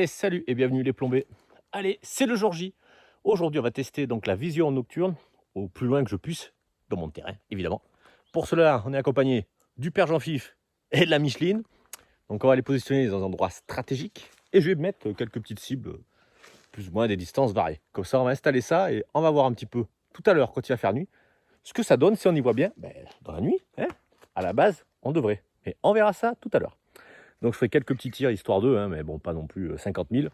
Et salut et bienvenue les plombés. Allez, c'est le jour J. Aujourd'hui, on va tester donc la vision nocturne au plus loin que je puisse dans mon terrain, évidemment. Pour cela, on est accompagné du père Jean-Fif et de la Micheline. Donc on va les positionner dans un endroit stratégique et je vais mettre quelques petites cibles, plus ou moins des distances variées. Comme ça, on va installer ça et on va voir un petit peu tout à l'heure quand il va faire nuit ce que ça donne si on y voit bien dans la nuit. À la base, on devrait. Mais on verra ça tout à l'heure. Donc je ferai quelques petits tirs histoire d'eux, mais bon, pas non plus 50 000.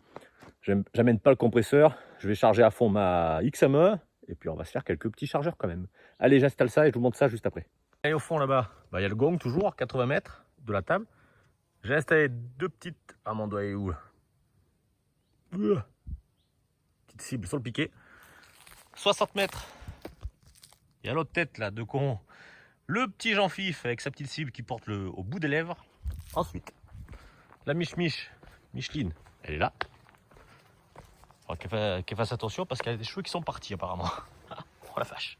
J'amène pas le compresseur, je vais charger à fond ma XME, et puis on va se faire quelques petits chargeurs quand même. Allez, j'installe ça et je vous montre ça juste après. Et au fond là-bas, il y a le gong toujours, 80 mètres de la table. J'ai installé deux petites... Ah, mon doigt est où? Petite cible sur le piquet. 60 mètres. Il y a l'autre tête là, de con. Le petit Jean-Fif avec sa petite cible qui porte au bout des lèvres. Ensuite, la Micheline, elle est là. Qu'elle fasse attention parce qu'elle a des cheveux qui sont partis apparemment. Oh la vache.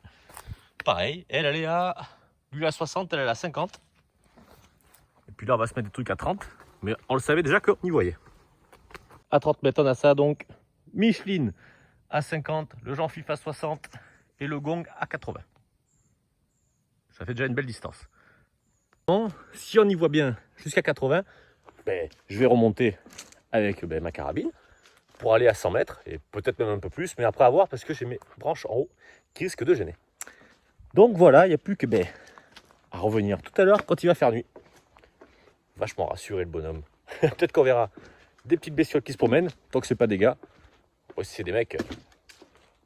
Pareil, elle est à... Lui à 60, elle est à 50. Et puis là, on va se mettre des trucs à 30. Mais on le savait déjà qu'on y voyait. À 30 mètres, on a ça donc. Micheline à 50, le Jean-Fif à 60 et le gong à 80. Ça fait déjà une belle distance. Bon, si on y voit bien jusqu'à 80, je vais remonter avec ma carabine pour aller à 100 mètres et peut-être même un peu plus, mais après à voir parce que j'ai mes branches en haut qui risquent de gêner. Donc voilà, il n'y a plus que à revenir tout à l'heure quand il va faire nuit. Vachement rassuré le bonhomme. Peut-être qu'on verra des petites bestioles qui se promènent, tant que c'est pas des gars. Bon, si c'est des mecs,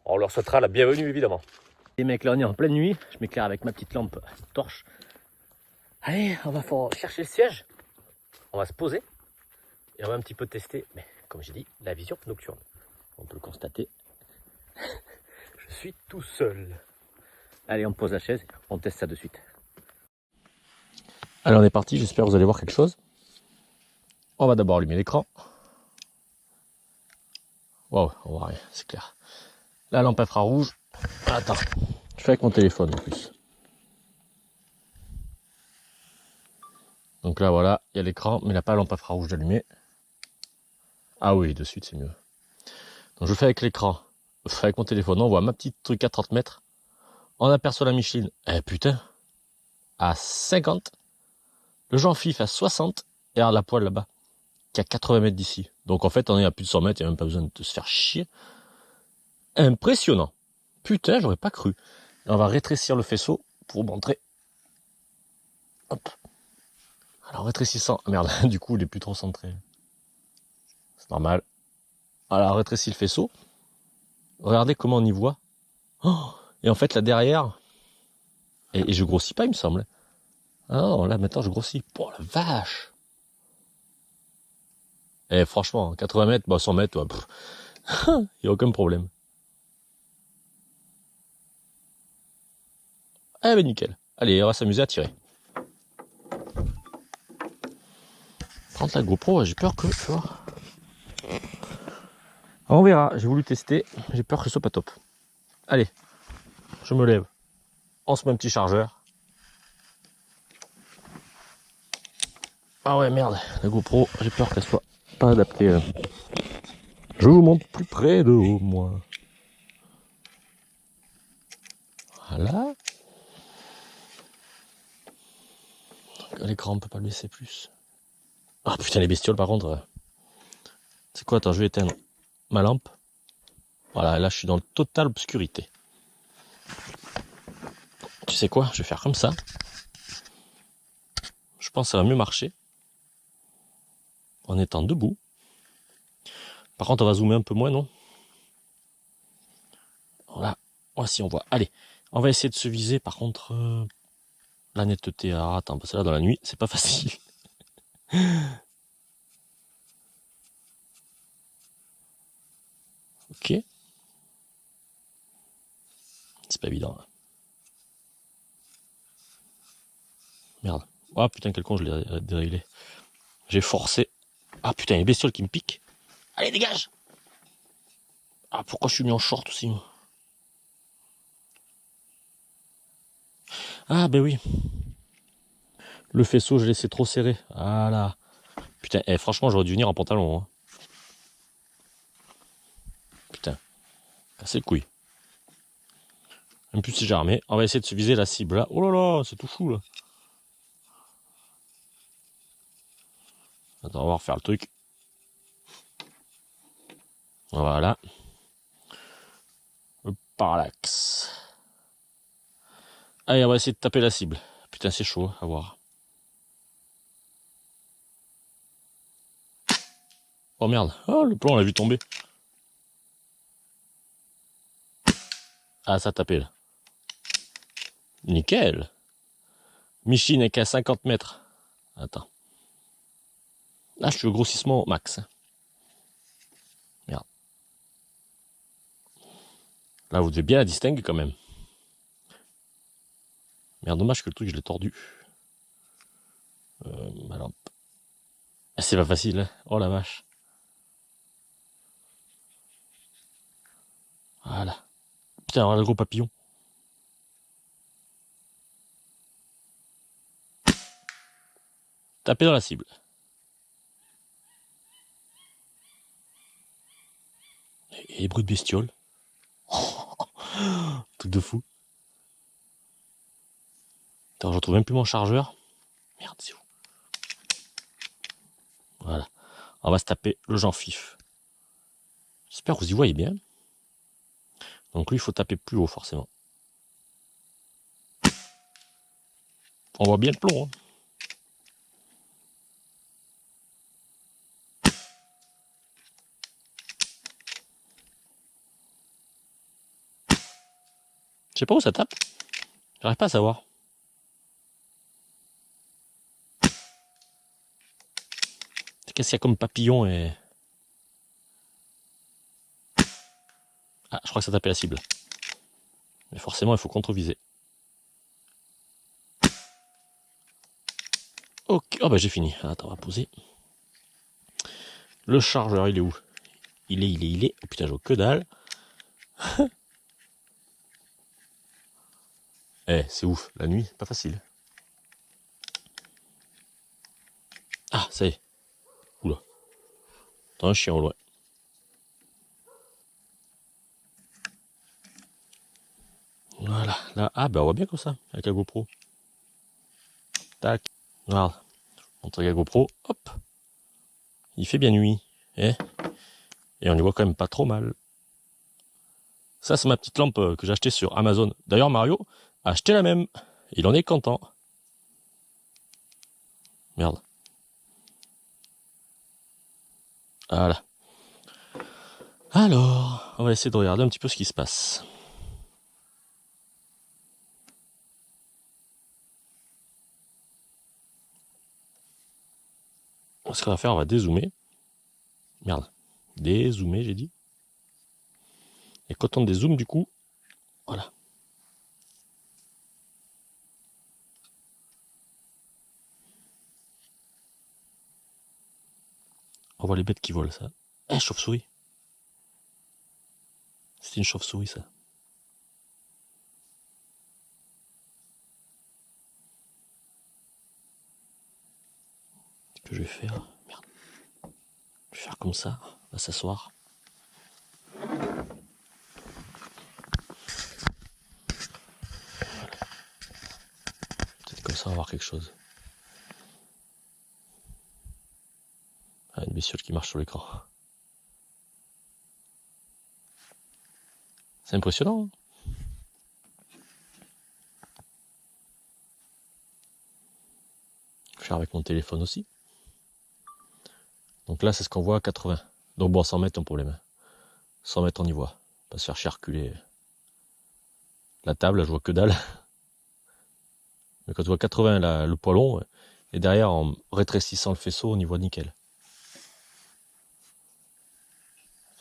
on leur souhaitera la bienvenue évidemment. Les mecs, là on est en pleine nuit, je m'éclaire avec ma petite lampe torche. Allez, on va chercher le siège, on va se poser et on va un petit peu tester, mais comme j'ai dit, la vision nocturne. On peut le constater, je suis tout seul. Allez, on pose la chaise, on teste ça de suite. Allez, on est parti, j'espère que vous allez voir quelque chose. On va d'abord allumer l'écran. Waouh, on voit rien, c'est clair. La lampe infrarouge. Attends, je fais avec mon téléphone en plus. Donc là, voilà, il y a l'écran, mais il n'a pas la lampe infrarouge allumée. Ah oui, de suite, c'est mieux. Donc je fais avec l'écran, je fais avec mon téléphone, on voit ma petite truc à 30 mètres. On aperçoit la Micheline, putain, à 50. Le Jean-Fif à 60. Et alors la poêle là-bas, qui est à 80 mètres d'ici. Donc en fait, on est à plus de 100 mètres, il n'y a même pas besoin de se faire chier. Impressionnant. Putain, j'aurais pas cru. Et on va rétrécir le faisceau pour montrer. Hop. Alors rétrécissant, merde, du coup il est plus trop centré. C'est normal. Alors rétrécis le faisceau. Regardez comment on y voit. Oh, et en fait là derrière, et je grossis pas il me semble. Ah non, là maintenant je grossis. Oh la vache. Et franchement, 80 mètres, 100 mètres, il n'y a aucun problème. Eh ben nickel. Allez, on va s'amuser à tirer. Prendre la GoPro, j'ai peur que... Tu vois. On verra, j'ai voulu tester, j'ai peur que ce soit pas top. Allez, je me lève. On se met un petit chargeur. Ah ouais, merde, la GoPro, j'ai peur qu'elle soit pas adaptée. Je vous montre plus près de moi. Voilà. L'écran, on peut pas le baisser plus. Ah putain, les bestioles par contre. C'est quoi, attends, je vais éteindre ma lampe. Voilà, là je suis dans le total obscurité. Tu sais quoi, je vais faire comme ça. Je pense que ça va mieux marcher. En étant debout. Par contre, on va zoomer un peu moins, non? Voilà, voici on voit. Allez, on va essayer de se viser par contre la netteté. Alors attends, parce que là dans la nuit, c'est pas facile. Ok. C'est pas évident. Merde. Ah putain, quel con, je l'ai déréglé. J'ai forcé. Ah putain, il y a une bestiole qui me pique. Allez, dégage! Ah, pourquoi je suis mis en short aussi, moi? Ah, ben oui. Le faisceau, je l'ai laissé trop serré. Voilà. Putain, franchement, j'aurais dû venir en pantalon. Hein. Cassé le couille. En plus, si jamais, on va essayer de se viser la cible là. Oh là là, c'est tout fou là. Attends, on va refaire le truc. Voilà. Le parallaxe. Allez, on va essayer de taper la cible. Putain, c'est chaud, à voir. Oh merde. Oh, le plomb, on l'a vu tomber. Ah, ça a tapé là. Nickel. Michi n'est qu'à 50 mètres. Attends. Là, je suis au grossissement max. Merde. Là, vous devez bien la distinguer quand même. Merde, dommage que le truc, je l'ai tordu. Ma lampe. C'est pas facile, hein. Oh la vache. Voilà. Putain, alors le gros papillon. Tapez dans la cible. Et les bruits de bestioles. Truc de fou. Attends, je retrouve même plus mon chargeur. Merde, c'est où? Voilà. On va se taper le Jean-Fif. J'espère que vous y voyez bien. Donc lui, il faut taper plus haut, forcément. On voit bien le plomb. Hein. Je sais pas où ça tape. J'arrive pas à savoir. Qu'est-ce qu'il y a comme papillon et... Ah, je crois que ça tapait la cible. Mais forcément, il faut contre-viser. Ok, oh bah j'ai fini. Attends, on va poser. Le chargeur, il est où? Il est. Oh putain, je vois que dalle. Eh, c'est ouf. La nuit, pas facile. Ah, ça y est. Oula. T'as un chien au loin. Voilà. Là, ah bah on voit bien comme ça, avec la GoPro. Tac. Voilà. On montre la GoPro. Hop. Il fait bien nuit. Eh. Et on y voit quand même pas trop mal. Ça, c'est ma petite lampe que j'ai achetée sur Amazon. D'ailleurs, Mario a acheté la même. Il en est content. Merde. Voilà. Alors, on va essayer de regarder un petit peu ce qui se passe. Ce qu'on va faire, on va dézoomer. Merde. Dézoomer, j'ai dit. Et quand on dézoome, du coup, voilà. On voit les bêtes qui volent, ça. Eh, chauve-souris. C'est une chauve-souris, ça. Ce que je vais faire... Merde. Je vais faire comme ça. On va s'asseoir. Voilà. Peut-être comme ça, on va voir quelque chose. Ah, une bestiole qui marche sur l'écran. C'est impressionnant. Hein. Je vais faire avec mon téléphone aussi. Donc là, c'est ce qu'on voit à 80. Donc bon, 100 mètres, un problème. 100 mètres, on y voit. Pas se faire charculer. La table, je vois que dalle. Mais quand tu vois 80, là, le poids long, et derrière, en rétrécissant le faisceau, on y voit nickel.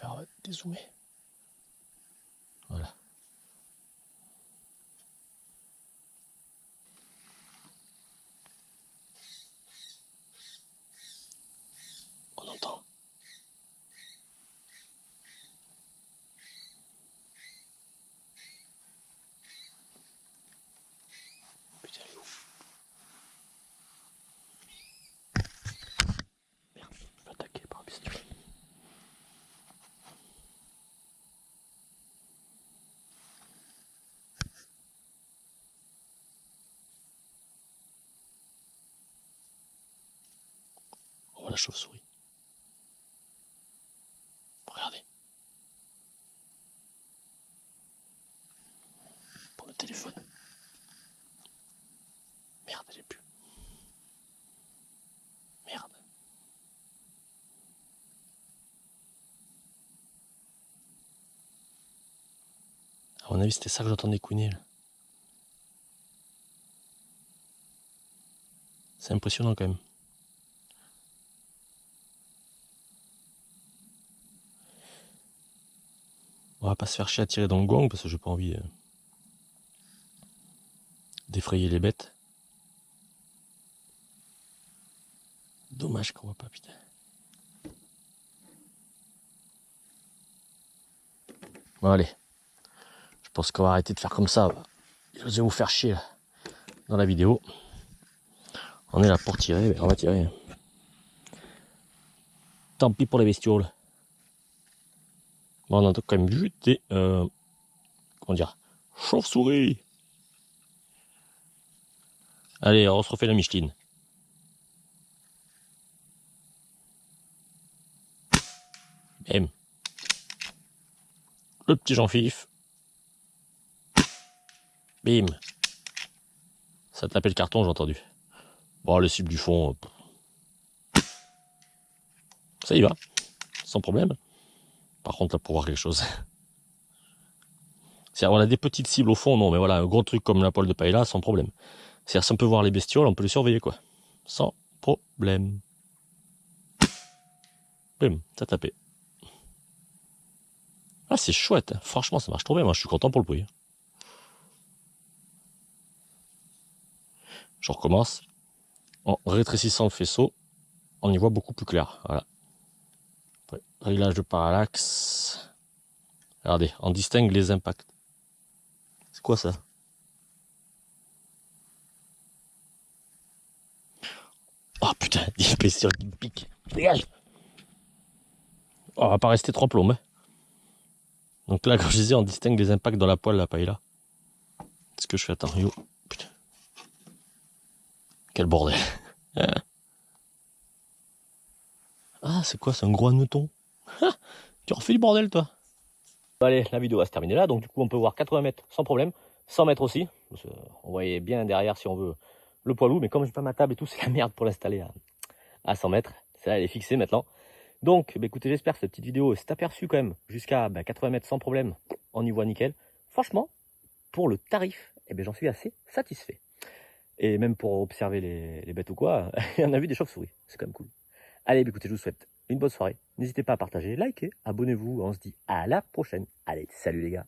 On va faire dézoomer. Voilà. On entend. Putain, elle est où? Merde, je suis attaqué par un bestiole. la chauve-souris. Regardez. Pour le téléphone. Merde, elle est plus. Merde. À mon avis, c'était ça que j'entendais couiner là. C'est impressionnant quand même. On va pas se faire chier à tirer dans le gong parce que j'ai pas envie d'effrayer les bêtes. Dommage qu'on voit pas, putain. Bon allez. Je pense qu'on va arrêter de faire comme ça. Je vais vous faire chier là, dans la vidéo. On est là pour tirer, on va tirer. Tant pis pour les bestioles. Bon, on a quand même vu des comment dire, chauve-souris. Allez, on se refait la Micheline. Bam. Le petit Jean-Fif. Bim. Ça tapait le carton, j'ai entendu. Bon, le cible du fond, ça y va, sans problème. Par contre, là, pour voir quelque chose. C'est-à-dire, on a des petites cibles au fond, non, mais voilà, un gros truc comme la poêle de paella, sans problème. C'est-à-dire, si on peut voir les bestioles, on peut les surveiller, quoi. Sans problème. Bim, ça tapait. Ah, c'est chouette, hein. Franchement, ça marche trop bien, moi, je suis content pour le bruit. Je recommence. En rétrécissant le faisceau, on y voit beaucoup plus clair. Voilà. Après, réglage de parallaxe. Regardez, on distingue les impacts. C'est quoi ça? Oh putain, l'épaisseur qui me pique. Dégage! Oh, on va pas rester trop plombes. Hein. Donc là, comme je disais, on distingue les impacts dans la poêle, la paella. C'est ce que je fais. Attends, yo. Putain. Quel bordel. Ah, c'est quoi? C'est un gros hanneton. Tu refais du bordel, toi. Allez, la vidéo va se terminer là. Donc, du coup, on peut voir 80 mètres sans problème. 100 mètres aussi. On voyait bien derrière si on veut le poids lourd. Mais comme j'ai pas ma table et tout, c'est la merde pour l'installer à 100 mètres. Celle-là, elle est fixée maintenant. Donc, bah, écoutez, j'espère que cette petite vidéo s'est aperçue quand même jusqu'à 80 mètres sans problème. On y voit nickel. Franchement, pour le tarif, eh ben, j'en suis assez satisfait. Et même pour observer les bêtes ou quoi, on a vu des chauves-souris. C'est quand même cool. Allez, écoutez, je vous souhaite une bonne soirée. N'hésitez pas à partager, liker, abonnez-vous. On se dit à la prochaine. Allez, salut les gars.